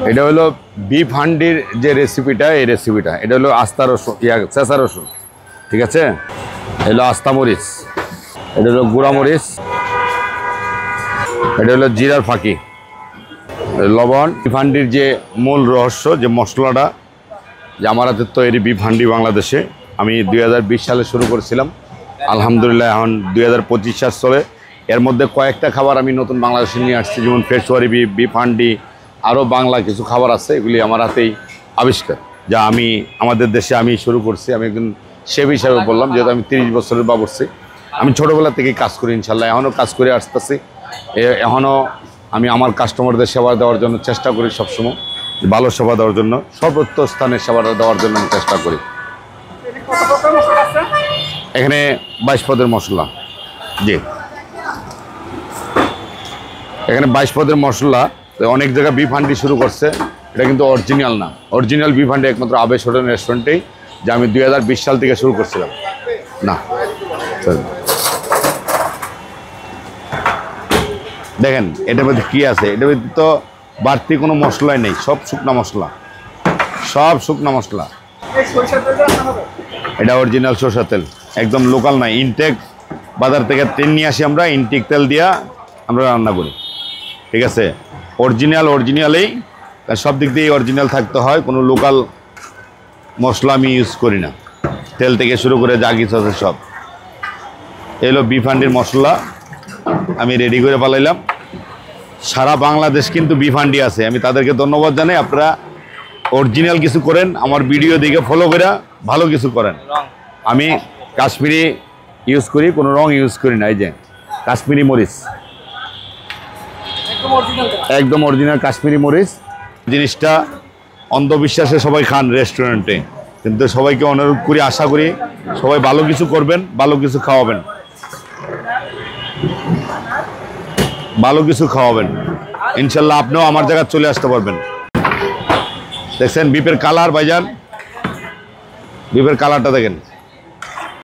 এটা হলো বিফ হান্ডির যে রেসিপিটা, এই রেসিপিটা এটা হলো আস্তা রসুন, চেঁচা রসুন, ঠিক আছে? এটা হলো আস্তা মরিচ, এটা হলো গুঁড়া মরিচ, এটা হলো জিরার ফাঁকি, লবণ। বিফ হান্ডির যে মূল রহস্য, যে মশলাটা, যে আমার হাতে তৈরি বিফ হান্ডি বাংলাদেশে আমি 2020 সালে শুরু করেছিলাম। আলহামদুলিল্লাহ এখন 2025 সাল চলে। এর মধ্যে কয়েকটা খাবার আমি নতুন বাংলাদেশে নিয়ে আসছি, যেমন পেশোয়ারি বিফ, বিফ হান্ডি, আরও বাংলা কিছু খাবার আছে। এগুলি আমার হাতেই আবিষ্কার, যা আমি আমাদের দেশে আমি শুরু করছি। আমি একজন শেফ হিসাবে বললাম, যেহেতু আমি 30 বছরের বাবুর্চি। আমি ছোটোবেলা থেকেই কাজ করি, ইনশাল্লাহ এখনও কাজ করে আসতেছি। এখনও আমি আমার কাস্টমারদের সেবা দেওয়ার জন্য চেষ্টা করি, সবসময় ভালো সেবা দেওয়ার জন্য, সর্বোচ্চ স্থানের সেবাটা দেওয়ার জন্য আমি চেষ্টা করি। এখানে 22 পদের মশলা, জি এখানে 22 পদের মশলা। অনেক জায়গায় বিফ হান্ডি শুরু করছে, এটা কিন্তু অরিজিনাল না। অরিজিনাল বিফ হান্ডি একমাত্র আবেশ হোটেল রেস্টুরেন্টেই, যা আমি 2020 সাল থেকে শুরু করছিলাম। না দেখেন এটার মধ্যে কী আছে, এটার মধ্যে তো বাড়তি কোনো মশলাই নেই, সব শুকনা মশলা, সব শুকনা মশলা। এটা অরিজিনাল সরষের তেল, একদম লোকাল নাই, ইনটেক বাজার থেকে তেল নিয়ে আসি আমরা, ইনটেক তেল দিয়া আমরা রান্না করি, ঠিক আছে? অরিজিনালেই সব দিক দিয়েই অরিজিনাল থাকতে হয়, কোনো লোকাল মশলা আমি ইউজ করি না। তেল থেকে শুরু করে যা কিছু আছে সব। এলো বিফ হান্ডির মশলা আমি রেডি করে পালাইলাম। সারা বাংলাদেশ কিন্তু বিফ হান্ডি আছে, আমি তাদেরকে ধন্যবাদ জানাই। আপনারা অরিজিনাল কিছু করেন, আমার ভিডিও দেখে ফলো করে ভালো কিছু করেন। আমি কাশ্মীরি ইউজ করি, কোনো রং ইউজ করি না। এই যে কাশ্মীরি মরিচ, একদম অরিজিনাল কাশ্মীরি মরিচ। জিনিসটা অন্ধবিশ্বাসে সবাই খান রেস্টুরেন্টে, কিন্তু সবাইকে অনুরোধ করি, আশা করি সবাই ভালো কিছু করবেন, ভালো কিছু খাওয়াবেন, ভালো কিছু খাওয়াবেন। ইনশাল্লাহ আপনিও আমার জায়গায় চলে আসতে পারবেন। দেখছেন বিফের কালার ভাইজান, বিফের কালারটা দেখেন।